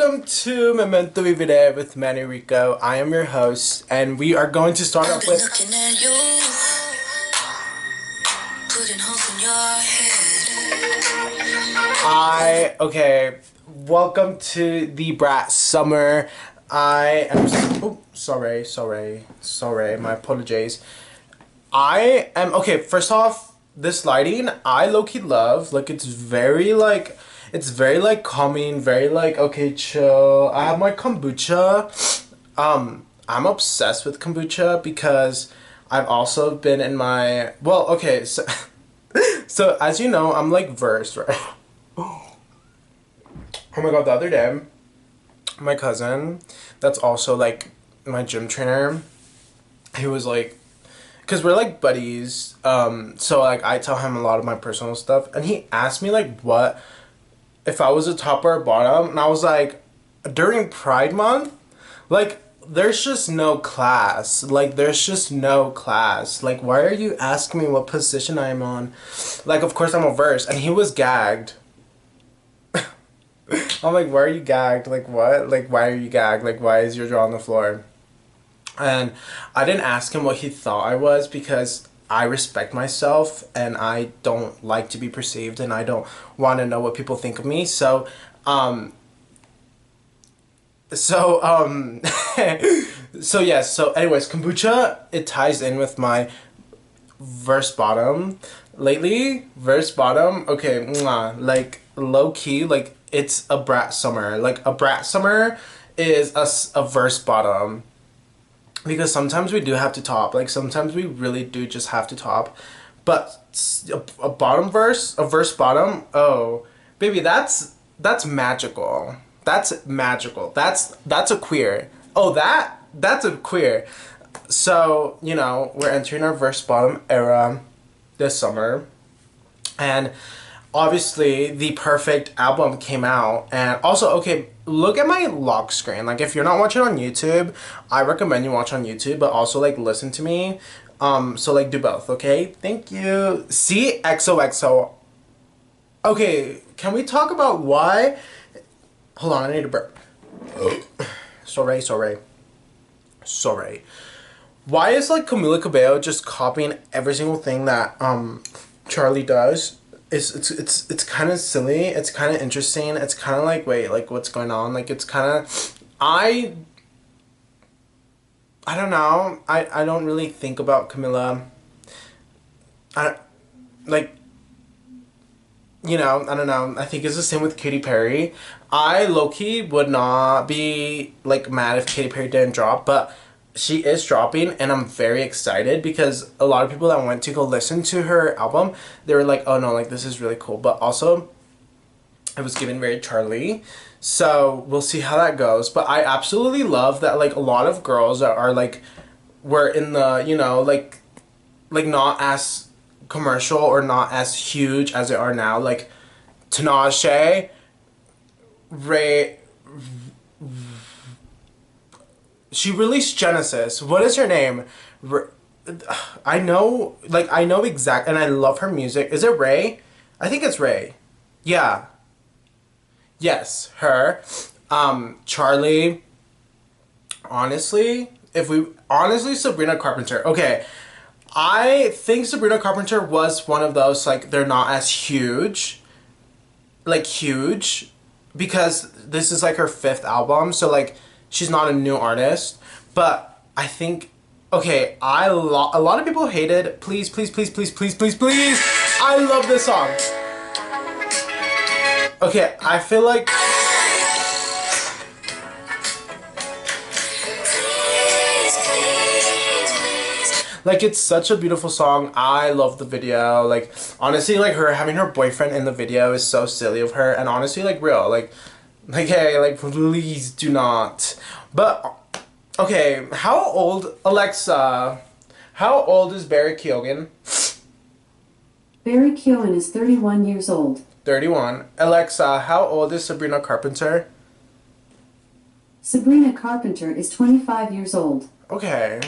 Welcome to Memento, Vivere with Manny Rico. I am your host, and we are going to start off with... Welcome to the Brat Summer. I am... Oh, sorry, my apologies. I am... Okay, first off, this lighting, I low-key love. Like, it's very, like, calming, very, like, okay, chill. I have my kombucha. I'm obsessed with kombucha because I've also been in my... Well, okay, so... So, as you know, I'm, like, versed, right? Oh my god, the other day, my cousin, that's also, like, my gym trainer, he was, like, because we're, like, buddies, so, like, I tell him a lot of my personal stuff, and he asked me, like, what, if I was a top or a bottom, and I was, like, during Pride Month, like, there's just no class, like, why are you asking me what position I'm on? Like, of course I'm a verse, and he was gagged. I'm like, why are you gagged? Like, what? Like, why are you gagged? Like, why is your jaw on the floor? And I didn't ask him what he thought I was because I respect myself and I don't like to be perceived and I don't want to know what people think of me. So yes. So anyways, kombucha, it ties in with my verse bottom. Lately, verse bottom, okay, like, low-key, like, it's a brat summer. Like, a brat summer is a verse bottom. Because sometimes we do have to top. Like, sometimes we really do just have to top. But a bottom verse, a verse bottom, oh, baby, that's magical. That's magical. That's a queer. Oh, that's a queer. So, you know, we're entering our verse bottom era this summer. And obviously, the perfect album came out. And also, okay, look at my lock screen. Like, if you're not watching on YouTube, I recommend you watch on YouTube, but also, like, listen to me. So, like, do both, okay? Thank you. See? XOXO. Okay, can we talk about why... Hold on, I need a burp. Sorry. Why is, like, Camila Cabello just copying every single thing that, Charlie does? It's kind of silly. It's kind of interesting. It's kind of like, wait, like, what's going on? Like, it's kind of... I don't know. I don't really think about Camila. Like, you know, I don't know. I think it's the same with Katy Perry. I low-key would not be, like, mad if Katy Perry didn't drop, but she is dropping, and I'm very excited because a lot of people that went to go listen to her album, they were like, oh no, like, this is really cool. But also, it was given very Charlie, so we'll see how that goes. But I absolutely love that, like, a lot of girls that are, like, were in the, you know, like not as commercial or not as huge as they are now, like Tinashe, Ray... She released Genesis. What is her name? I know exact, and I love her music. Is it Ray? I think it's Ray. Yeah. Yes, her. Charlie. Honestly, Sabrina Carpenter. Okay. I think Sabrina Carpenter was one of those, like, they're not as huge. Like, huge. Because this is, like, her 5th album, so, like, she's not a new artist, but I think, okay, a lot of people hated, please, I love this song. Okay, I feel like, it's such a beautiful song. I love the video. Like, honestly, like, her having her boyfriend in the video is so silly of her, and honestly, like, real, like, hey, like, please do not. But, okay, how old is Barry Keoghan? Barry Keoghan is 31 years old. 31. Alexa, how old is Sabrina Carpenter? Sabrina Carpenter is 25 years old. Okay.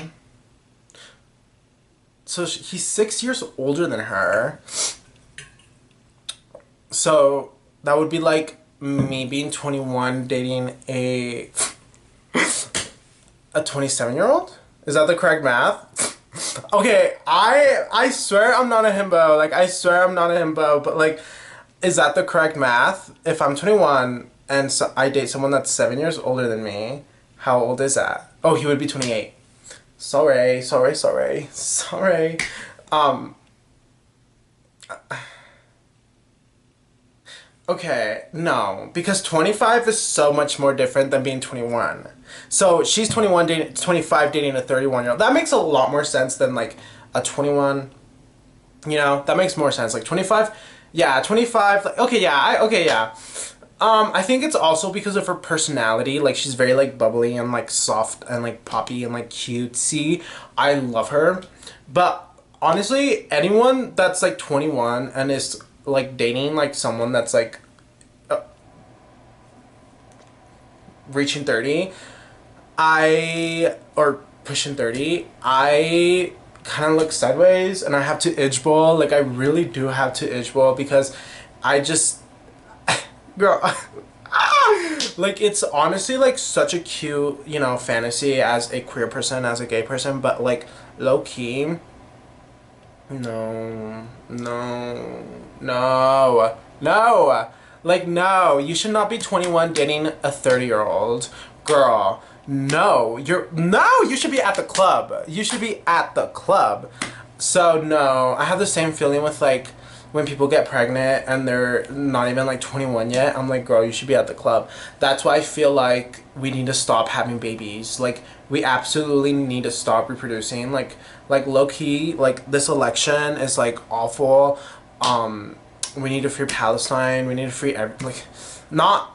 So he's 6 years older than her. So that would be like me being 21 dating a 27-year-old? Is that the correct math? Okay, I swear I'm not a himbo. Like, I swear I'm not a himbo, but like, is that the correct math? If I'm 21 and I date someone that's 7 years older than me, how old is that? Oh, he would be 28. Sorry. Um, okay, no, because 25 is so much more different than being 21. So she's 21 dating 25 dating a 31-year-old. That makes a lot more sense than like a 21. You know, that makes more sense. Like 25, yeah, 25. Like, okay, yeah, okay, yeah. I think it's also because of her personality. Like, she's very like bubbly and like soft and like poppy and like cutesy. I love her, but honestly, anyone that's like 21 and is like dating like someone that's like reaching 30, or pushing 30, I kind of look sideways and I have to edge ball. Like, I really do have to edge ball because I just, girl, like, it's honestly like such a cute, you know, fantasy as a queer person, as a gay person, but like low key, no, no, no, no. Like, no, you should not be 21 dating a 30-year-old girl. No, you should be at the club. You should be at the club. So, no, I have the same feeling with, like, when people get pregnant and they're not even, like, 21 yet. I'm like, girl, you should be at the club. That's why I feel like we need to stop having babies. Like, we absolutely need to stop reproducing. Like low-key, like, this election is, like, awful. We need to free Palestine. We need to free, like, not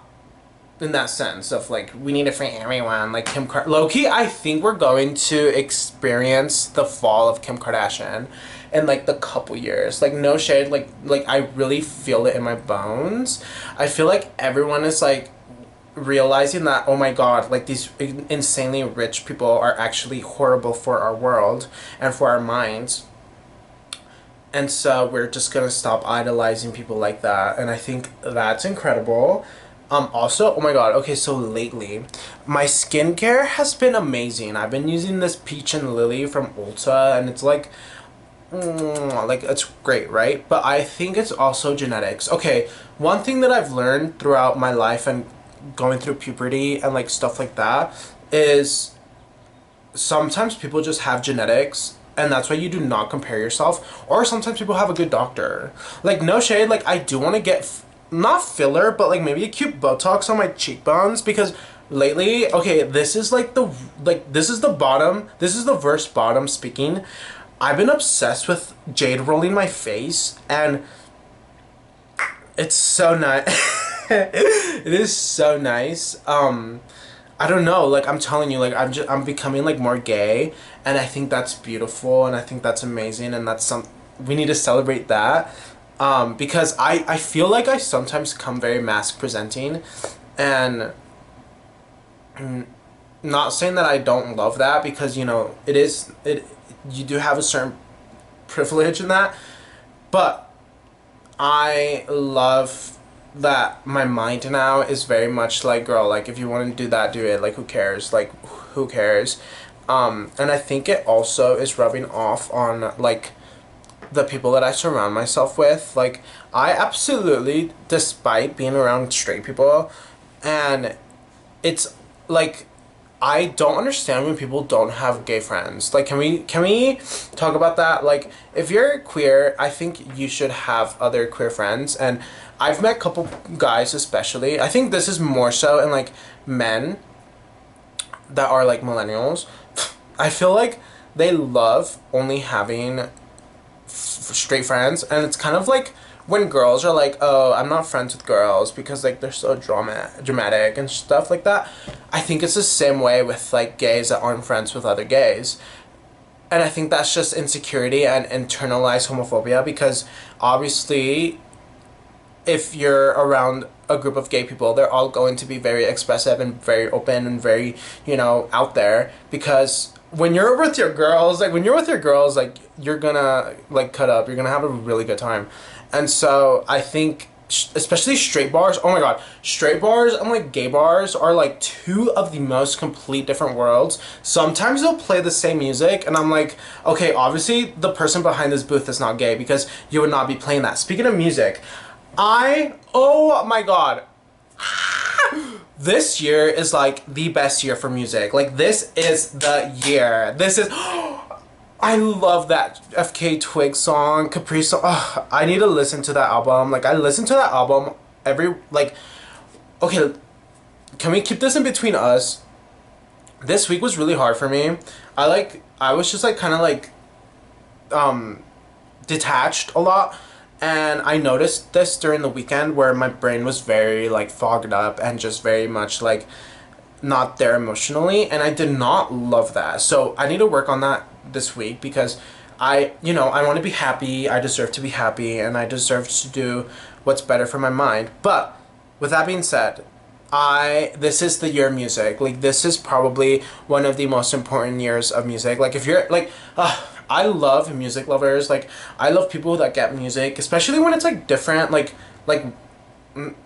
in that sense of like we need to free everyone, like low-key, I think we're going to experience the fall of Kim Kardashian in like the couple years. Like, no shade, like I really feel it in my bones. I feel like everyone is like realizing that, oh my god, like these insanely rich people are actually horrible for our world and for our minds. And so we're just gonna stop idolizing people like that, and I think that's incredible. Also, oh my god, okay, so lately, my skincare has been amazing. I've been using this Peach and Lily from Ulta, and it's like, it's great, right? But I think it's also genetics. Okay, one thing that I've learned throughout my life and going through puberty and like stuff like that is sometimes people just have genetics, and that's why you do not compare yourself. Or sometimes people have a good doctor. Like, no shade, like I do want to get not filler, but like maybe a cute Botox on my cheekbones, because lately, okay, this is like this is the bottom, this is the verse bottom speaking. I've been obsessed with jade rolling my face, and it's so nice. It is so nice. I don't know, like I'm telling you, like I'm becoming like more gay, and I think that's beautiful, and I think that's amazing, and that's we need to celebrate that. Because I feel like I sometimes come very mask presenting, and not saying that I don't love that, because you know you do have a certain privilege in that, but I love that my mind now is very much like, girl, like if you want to do that, do it, like who cares, like who cares. And I think it also is rubbing off on like the people that I surround myself with. Like, I absolutely, despite being around straight people, and it's like, I don't understand when people don't have gay friends. Like, can we talk about that? Like, if you're queer, I think you should have other queer friends, and I've met a couple guys especially. I think this is more so in like men that are like millennials. I feel like they love only having straight friends, and it's kind of like when girls are like, oh, I'm not friends with girls because like they're so dramatic and stuff like that. I think it's the same way with like gays that aren't friends with other gays, and I think that's just insecurity and internalized homophobia, because obviously if you're around a group of gay people, they're all going to be very expressive and very open and very, you know, out there, because when you're with your girls, like you're gonna like cut up, you're gonna have a really good time. And so I think especially straight bars. Oh my god, straight bars and like gay bars are like two of the most complete different worlds. Sometimes they'll play the same music and I'm like, okay, obviously the person behind this booth is not gay because you would not be playing that. Speaking of music, oh my god, this year is like the best year for music. Like this is the year. This is I love that FK Twig song, Capri song. Oh, I need to listen to that album. Like I listen to that album every like. Okay, can we keep this in between us? This week was really hard for me. I was just like kind of like detached a lot, and I noticed this during the weekend where my brain was very like fogged up and just very much like not there emotionally, and I did not love that. So I need to work on that this week because I want to be happy. I deserve to be happy, and I deserve to do what's better for my mind. But with that being said, this is the year of music. Like this is probably one of the most important years of music. Like if you're like I love music lovers. Like I love people that get music, especially when it's like different, like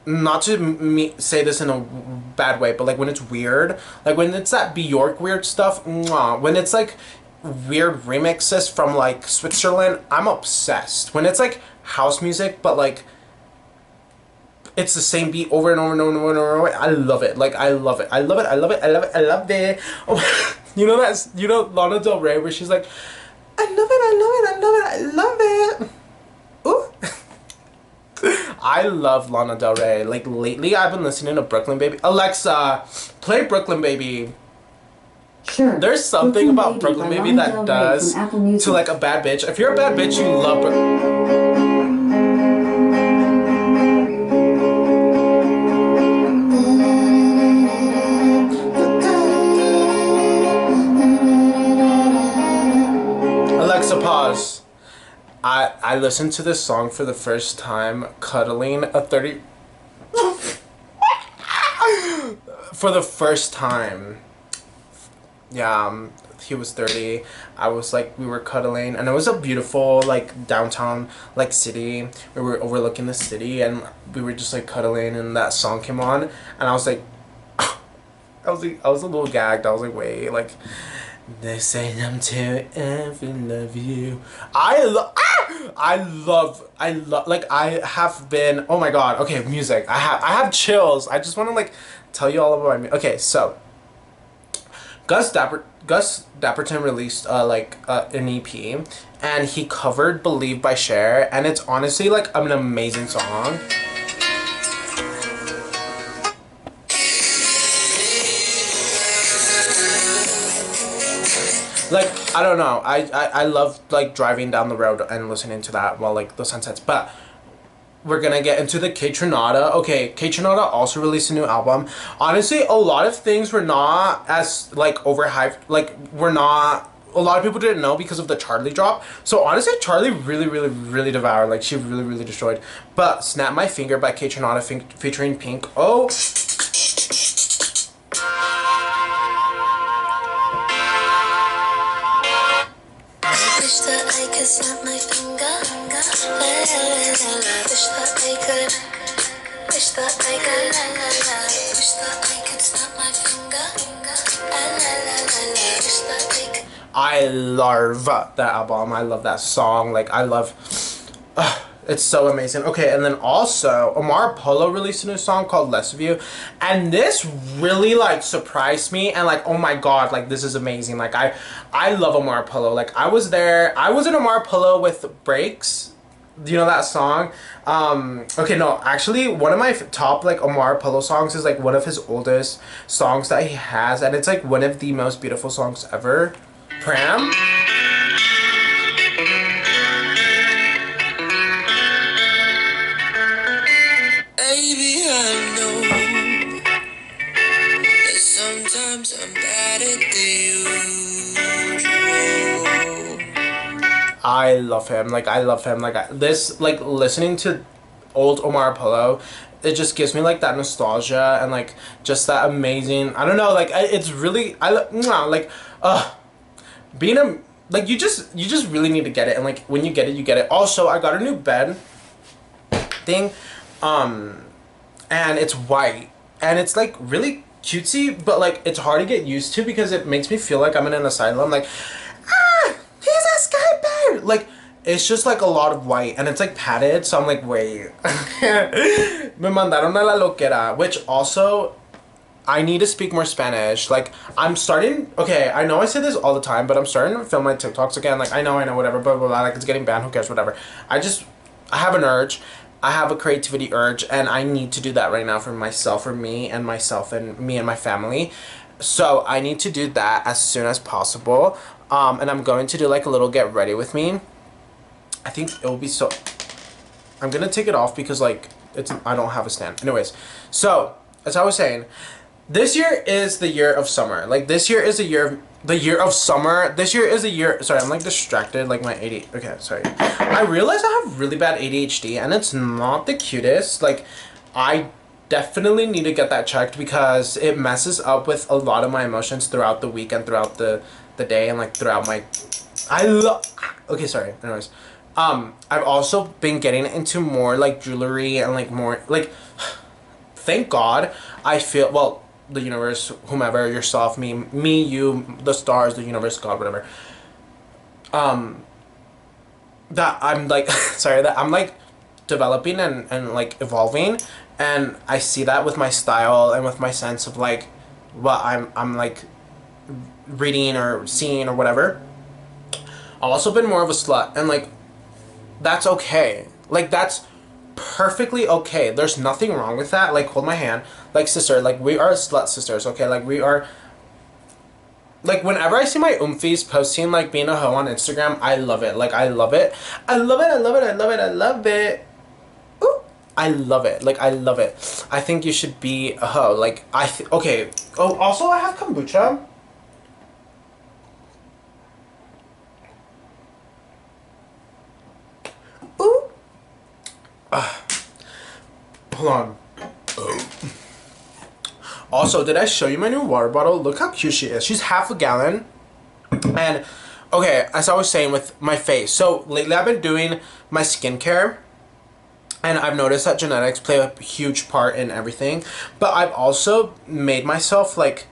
not to say this in a bad way, but like when it's weird, like when it's that Bjork weird stuff, when it's like weird remixes from like Switzerland, I'm obsessed. When it's like house music, but like it's the same beat over and over and over and over and over, I love it. Like I love it. I love it. I love it. I love it. I love it. Oh, you know Lana Del Rey where she's like, I love it. I love it. I love it. I love it. Ooh. I love Lana Del Rey. Like lately I've been listening to Brooklyn Baby. Alexa, play Brooklyn Baby. Sure. There's something about Brooklyn Baby that does to like a bad bitch. If you're a bad bitch, you love Alexa, pause. I listened to this song for the first time cuddling a 30 for the first time. Yeah, he was 30. I was like, we were cuddling, and it was a beautiful like downtown like city. We were overlooking the city, and we were just like cuddling, and that song came on, and I was like, I was a little gagged. I was like, wait, like, they say I'm too ever love you. I love, like I have been. Oh my god. Okay, music. I have chills. I just want to like tell you all about me. Okay, so. Gus Dapperton released an EP, and he covered "Believe" by Cher, and it's honestly like an amazing song. Like I don't know, I love like driving down the road and listening to that while like the sun sets, but. We're gonna get into the Kaytranada. Okay, Kaytranada also released a new album. Honestly, a lot of things were not as like overhyped. Like a lot of people didn't know because of the Charlie drop. So honestly, Charlie really devoured. Like she really destroyed. But Snap My Finger by Kaytranada featuring Pink. Oh. Wish that I could snap my finger. Wish that I could. Wish that I could. Wish that I could snap my finger. Wish that I could. I love that album. I love that song. Like I love. It's so amazing. Okay, and then also Omar Polo released a new song called Less of You, and this really like surprised me, and like, oh my god, like this is amazing. Like I love Omar Polo. Like I was in Omar Polo with Breaks. Do you know that song? Okay, no, actually one of my top like Omar Polo songs is like one of his oldest songs that he has, and it's like one of the most beautiful songs ever. Pram. Baby, I know that sometimes I'm bad at the usual. I love him. Like I love him. Like this, like listening to old Omar Polo, it just gives me like that nostalgia and like just that amazing. I don't know. Like it's really being a like you just really need to get it, and like when you get it, you get it. Also, I got a new bed thing. And it's white, and it's like really cutesy, but like it's hard to get used to because it makes me feel like I'm in an asylum. Like, he's a sky bear. Like, it's just like a lot of white, and it's like padded. So I'm like, wait, me mandaron a la loquera, which also I need to speak more Spanish. Like, I'm starting. Okay, I know I say this all the time, but I'm starting to film my TikToks again. Like, I know, whatever, blah blah blah. Like, it's getting banned. Who cares? Whatever. I have an urge. I have a creativity urge, and I need to do that right now for myself, for me and myself, and me and my family. So I need to do that as soon as possible. And I'm going to do like a little get ready with me. I think it will be so. I'm gonna take it off because like I don't have a stand. Anyways, so as I was saying, this year is the year of summer. Like, this year is the year of summer. This year is the year. Sorry, I'm like distracted. Like my ADHD. Okay, sorry. I realize I have really bad ADHD, and it's not the cutest. Like, I definitely need to get that checked because it messes up with a lot of my emotions throughout the week and throughout the day, and like throughout my. Okay, sorry. Anyways, I've also been getting into more like jewelry and like more like. Thank God, I feel well. The universe, whomever, yourself, me, you, the stars, the universe, God, whatever. That I'm like, sorry, that I'm like developing and like evolving, and I see that with my style and with my sense of like what I'm like reading or seeing or whatever. I've also been more of a slut, and like that's okay. Like, that's perfectly okay. There's nothing wrong with that. Like, hold my hand. Like, sister, like, we are slut sisters, okay? Like, we are. Like, whenever I see my oomfies posting, like, being a hoe on Instagram, I love it. Like, I love it. I love it, I love it, I love it, I love it. Ooh. I love it. Like, I love it. I think you should be a hoe. Like, okay. Oh, also, I have kombucha. Ooh. Hold on. Also, did I show you my new water bottle? Look how cute she is. She's half a gallon. And, okay, as I was saying with my face. So, lately I've been doing my skincare. And I've noticed that genetics play a huge part in everything. But I've also made myself, like,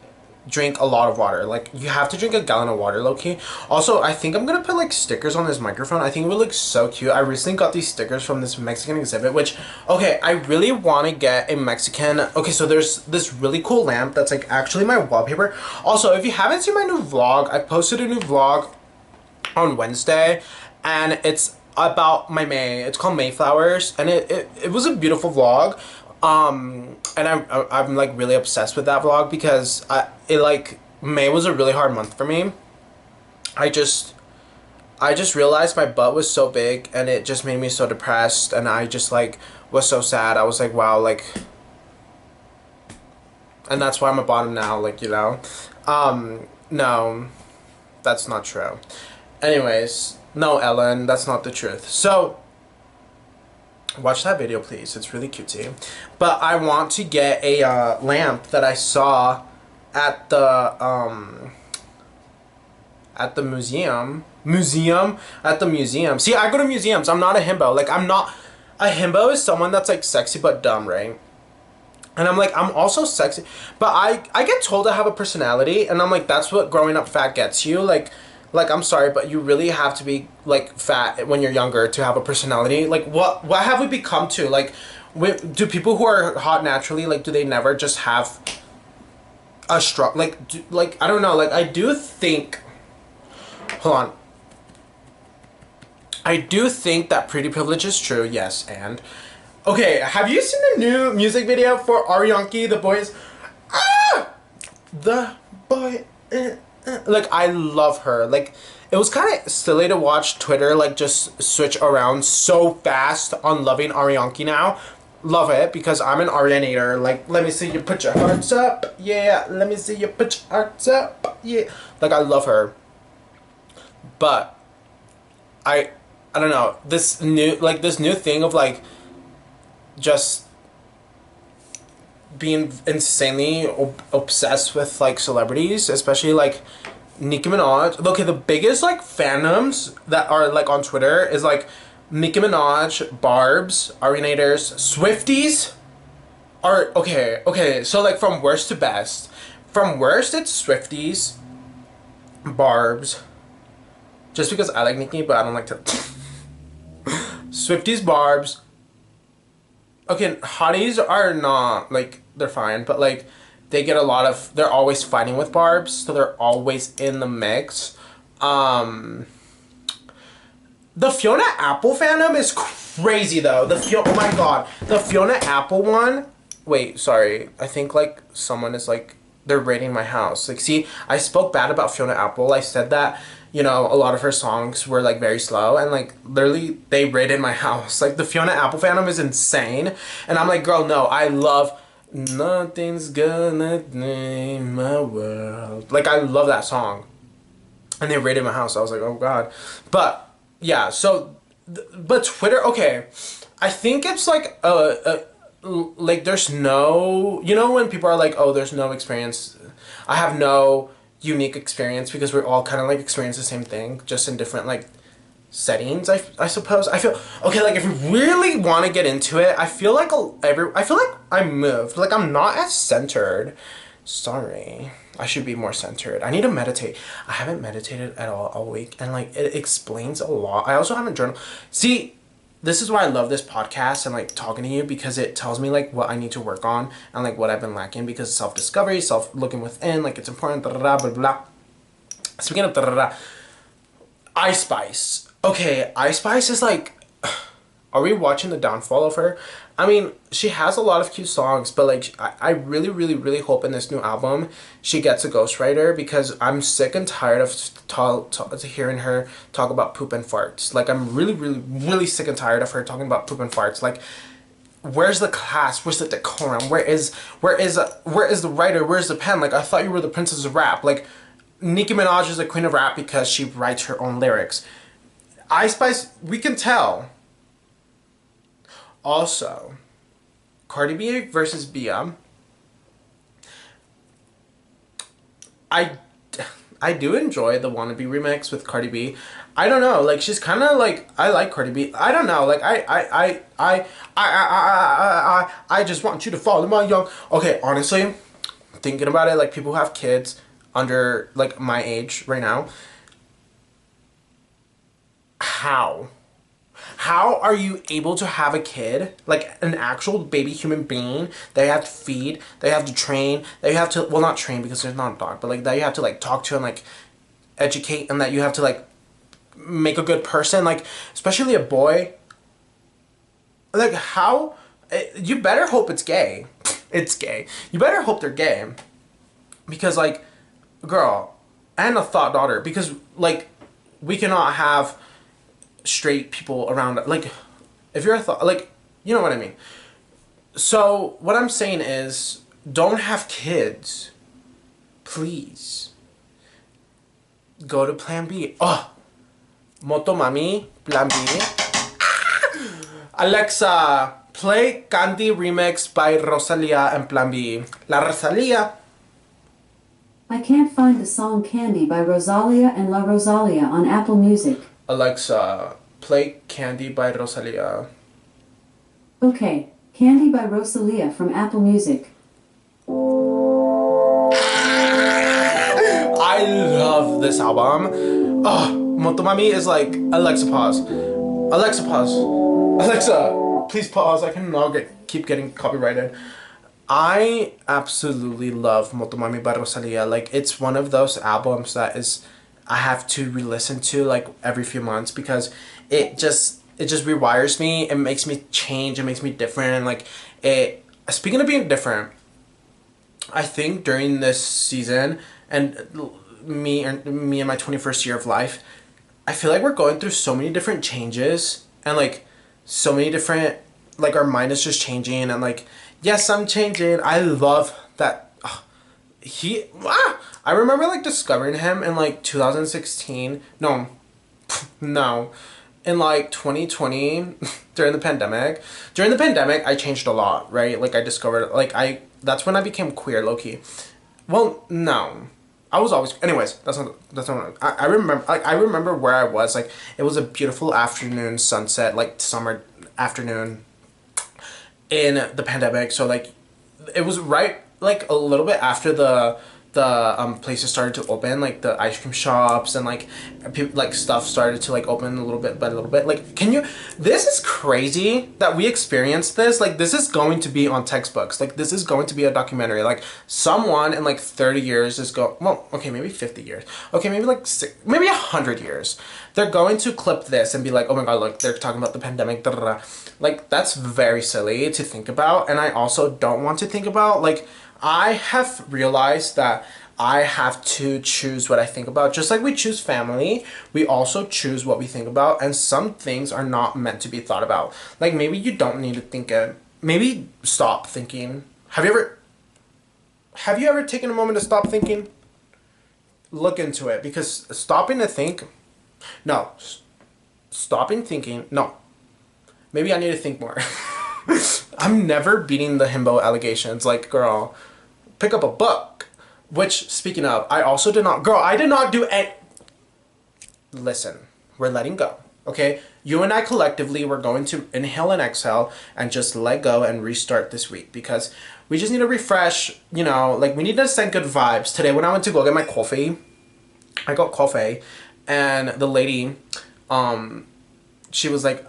drink a lot of water. Like, you have to drink a gallon of water, low-key. Also, I think I'm gonna put like stickers on this microphone. I think it would look so cute. I recently got these stickers from this Mexican exhibit, which, okay, I really want to get a Mexican. Okay, so there's this really cool lamp that's like actually my wallpaper. Also, if you haven't seen my new vlog, I posted a new vlog on Wednesday, and it's about my May. It's called Mayflowers, and it was a beautiful vlog. And I'm like really obsessed with that vlog because May was a really hard month for me. I just realized my butt was so big, and it just made me so depressed, and I just like was so sad. I was like, wow, like, and that's why I'm a bottom now, like, you know. No, that's not true. Anyways, no, Ellen, that's not the truth. So watch that video, please. It's really cutesy. But I want to get a lamp that I saw at the museum. At the museum. See, I go to museums. I'm not a himbo. Like, I'm not. A himbo is someone that's like sexy but dumb, right? And I'm like, I'm also sexy, but I get told I have a personality, and I'm like, that's what growing up fat gets you. Like, I'm sorry, but you really have to be like fat when you're younger to have a personality. Like, what have we become to? Like, do people who are hot naturally, like, do they never just have a strong, like, I don't know. Like, I do think, hold on. I do think that pretty privilege is true. Yes, and okay, have you seen the new music video for Arianki, the boys? The boy. Like, I love her. Like, it was kind of silly to watch Twitter like just switch around so fast on loving Arianki now. Love it because I'm an Arianator. Like, let me see you put your hearts up. Yeah, let me see you put your hearts up. Yeah. Like, I love her. But I don't know. This new thing of like just being insanely obsessed with like celebrities, especially like Nicki Minaj. Okay, the biggest like fandoms that are like on Twitter is like Nicki Minaj, Barb's, Arenators, Swifties are okay. So like from worst to best. From worst it's Swifties, Barb's. Just because I like Nicki, but I don't like to. Swifties, Barb's. Okay, hotties are not like they're fine, but like they get a lot of. They're always fighting with Barb's, so they're always in the mix. The Fiona Apple fandom is crazy though. Oh my god, the Fiona Apple one. Wait, sorry. I think like someone is like they're raiding my house. Like, see, I spoke bad about Fiona Apple. I said that a lot of her songs were like very slow, and like literally they raided my house. Like the Fiona Apple fandom is insane, and I'm like, girl, no, I love Nothing's Gonna Name My World. Like I love that song, and they raided my house. I was like, oh god, but. Yeah, so, but Twitter, okay, I think it's like, like there's no, when people are like, oh, there's no experience, I have no unique experience because we're all kind of like experience the same thing, just in different like settings, I suppose. I feel, okay, like if we really want to get into it, I feel like I'm moved, like I'm not as centered. Sorry. I should be more centered. I need to meditate. I haven't meditated at all week, and like it explains a lot. I also haven't journaled. See, this is why I love this podcast and like talking to you, because it tells me like what I need to work on and like what I've been lacking, because self-discovery, self-looking within, like it's important, blah, blah, blah. Speaking of Ice Spice. Okay, Ice Spice is like, are we watching the downfall of her? I mean, she has a lot of cute songs, but like, I really, really, really hope in this new album she gets a ghostwriter, because I'm sick and tired of hearing her talk about poop and farts. Like, I'm really, really, really sick and tired of her talking about poop and farts. Like, where's the class? Where's the decorum? Where is the writer? Where's the pen? Like, I thought you were the princess of rap. Like, Nicki Minaj is the queen of rap because she writes her own lyrics. Ice Spice, we can tell. Also, Cardi B versus Bia. I do enjoy the Wannabe remix with Cardi B. I don't know, like she's kind of like, I like Cardi B. I don't know, like I just want you to fall in my young. Okay, honestly, thinking about it, like people who have kids under like my age right now. How are you able to have a kid, like an actual baby human being that you have to feed, that you have to train, that you have to, well, not train because there's not a dog, but like that you have to like talk to and like educate, and that you have to like make a good person, like especially a boy. Like how, you better hope it's gay. It's gay. You better hope they're gay. Because like, girl, and a thought daughter, because like we cannot have straight people around, like if you're a thought, like you know what I mean. So what I'm saying is, don't have kids, please. Go to plan B. Oh, Motomami, plan B. Alexa, play Candy remix by Rosalia and plan B. La Rosalia. I can't find the song Candy by Rosalia and La Rosalia on Apple Music. Alexa, play Candy by Rosalia. Okay, Candy by Rosalia from Apple Music. I love this album. Oh, Motomami is like, Alexa, pause. Alexa, pause. Alexa, please pause. I cannot keep getting copyrighted. I absolutely love Motomami by Rosalia. Like, it's one of those albums that is, I have to re-listen to like every few months, because it just rewires me. It makes me change. It makes me different. And like it. Speaking of being different, I think during this season and me and my 21st year of life, I feel like we're going through so many different changes, and like so many different, like our mind is just changing, and like yes, I'm changing. I love that. I remember like discovering him in like 2016. No, in like 2020 during the pandemic. During the pandemic, I changed a lot, right? Like I discovered, like that's when I became queer, low-key. Well, no. I was always, anyways, that's not, I remember, like, I remember where I was, like, it was a beautiful afternoon sunset, like, summer afternoon in the pandemic, so, like, it was right, like, a little bit after the places started to open, like the ice cream shops and like people, like stuff started to like open a little bit by a little bit. Like, can you, this is crazy that we experienced this. Like, this is going to be on textbooks. Like, this is going to be a documentary. Like, someone in like 30 years is well, okay, maybe 50 years, okay, maybe like maybe 100 years, they're going to clip this and be like, oh my god, look, they're talking about the pandemic, da, da, da. Like, that's very silly to think about. And I also don't want to think about, like, I have realized that I have to choose what I think about. Just like we choose family, we also choose what we think about. And some things are not meant to be thought about. Like, maybe you don't need to think it. Maybe stop thinking. Have you ever taken a moment to stop thinking? Look into it, because stopping to think, no. Stopping thinking, no. Maybe I need to think more. I'm never beating the himbo allegations. Like, girl, pick up a book. Which, speaking of, I also did not... Girl, I did not do any... Listen, we're letting go, okay? You and I collectively, we're going to inhale and exhale and just let go and restart this week. Because we just need to refresh, you know, like, we need to send good vibes. Today, when I went to go get my coffee, I got coffee, and the lady, she was like...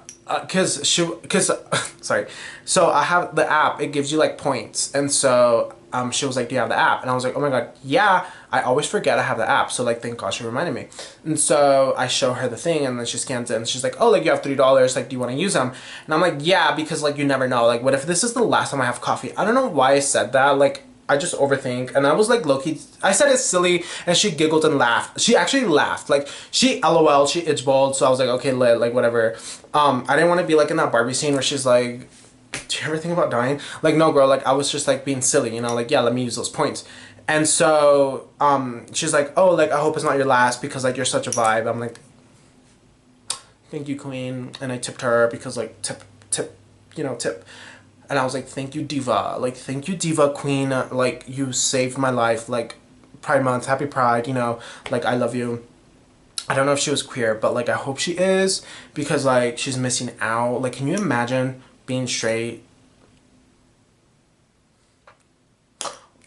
sorry, so I have the app, it gives you like points, and so she was like, do you have the app? And I was like, oh my god, yeah, I always forget I have the app, so like, thank god she reminded me. And so I show her the thing, and then she scans it, and she's like, oh, like, you have $3, like, do you want to use them? And I'm like, yeah, because like, you never know, like, what if this is the last time I have coffee? I don't know why I said that, like, I just overthink. And I was like, low-key, I said it's silly, and she giggled and laughed. She actually laughed. Like, she LOL, she itch balled, so I was like, okay, lit, like, whatever. I didn't want to be like in that Barbie scene where she's like, do you ever think about dying? Like, no, girl, like, I was just like being silly, you know, like, yeah, let me use those points. And so, she's like, oh, like, I hope it's not your last, because like, you're such a vibe. I'm like, thank you, queen. And I tipped her because like, tip. And I was like, thank you, diva. Like, thank you, diva queen. Like, you saved my life. Like, Pride Month, happy Pride, you know. Like, I love you. I don't know if she was queer, but, like, I hope she is. Because, like, she's missing out. Like, can you imagine being straight?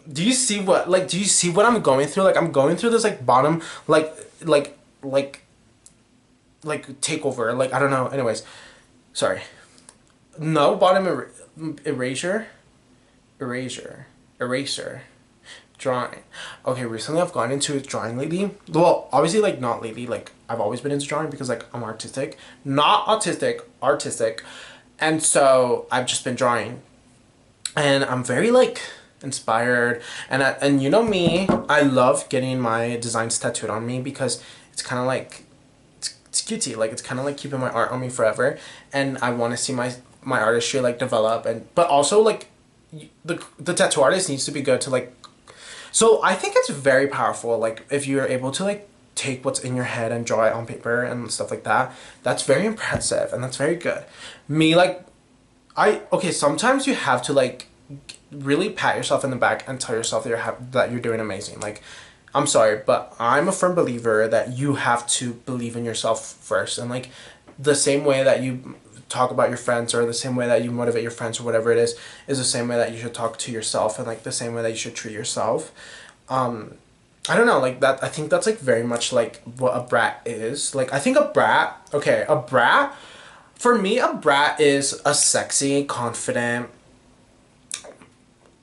Do you see what I'm going through? Like, I'm going through this, like, bottom, like, takeover. Like, I don't know. Anyways. Sorry. No, bottom eraser, drawing. Okay, recently I've gone into drawing lately. Well, obviously, like, not lately, like, I've always been into drawing because, like, I'm artistic. Not autistic, artistic. And so I've just been drawing. And I'm very, like, inspired. And you know me, I love getting my designs tattooed on me because it's kind of like, it's cutesy. Like, it's kind of like keeping my art on me forever. And I want to see my artistry like develop, but also like the tattoo artist needs to be good to like, so I think it's very powerful, like, if you're able to like take what's in your head and draw it on paper and stuff like that. That's very impressive and that's very good. Me, like, okay, sometimes you have to like really pat yourself in the back and tell yourself that you're doing amazing. Like, I'm sorry, but I'm a firm believer that you have to believe in yourself first, and like the same way that you talk about your friends, or the same way that you motivate your friends, or whatever it is the same way that you should talk to yourself, and like the same way that you should treat yourself. I don't know, like, that, I think that's like very much like what a brat is. Like, I think a brat, for me, a brat is a sexy, confident,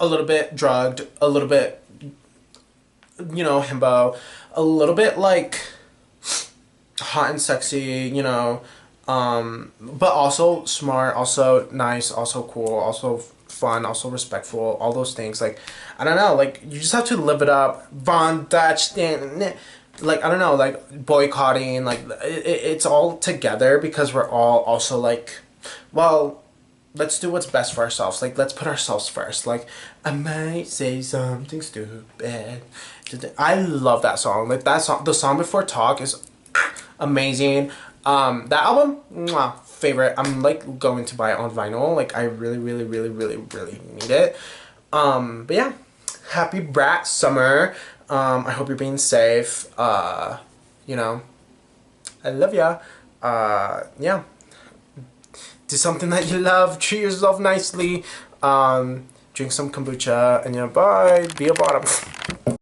a little bit drugged, a little bit, you know, himbo, a little bit like hot and sexy, you know, but also smart, also nice, also cool, also fun, also respectful, all those things. Like, I don't know, like, you just have to live it up. Von Dutch, like, I don't know, like, boycotting, like, it's all together because we're all also like, well, let's do what's best for ourselves. Like, let's put ourselves first. Like, I might say something stupid. I love that song. Like, that song, the song Before Talk is amazing. That album, mwah, favorite. I'm like going to buy it on vinyl. Like, I really need it. But yeah, happy brat summer. I hope you're being safe. You know, I love ya. Yeah. Do something that you love. Treat yourself nicely. Drink some kombucha. And bye. Be a bottom.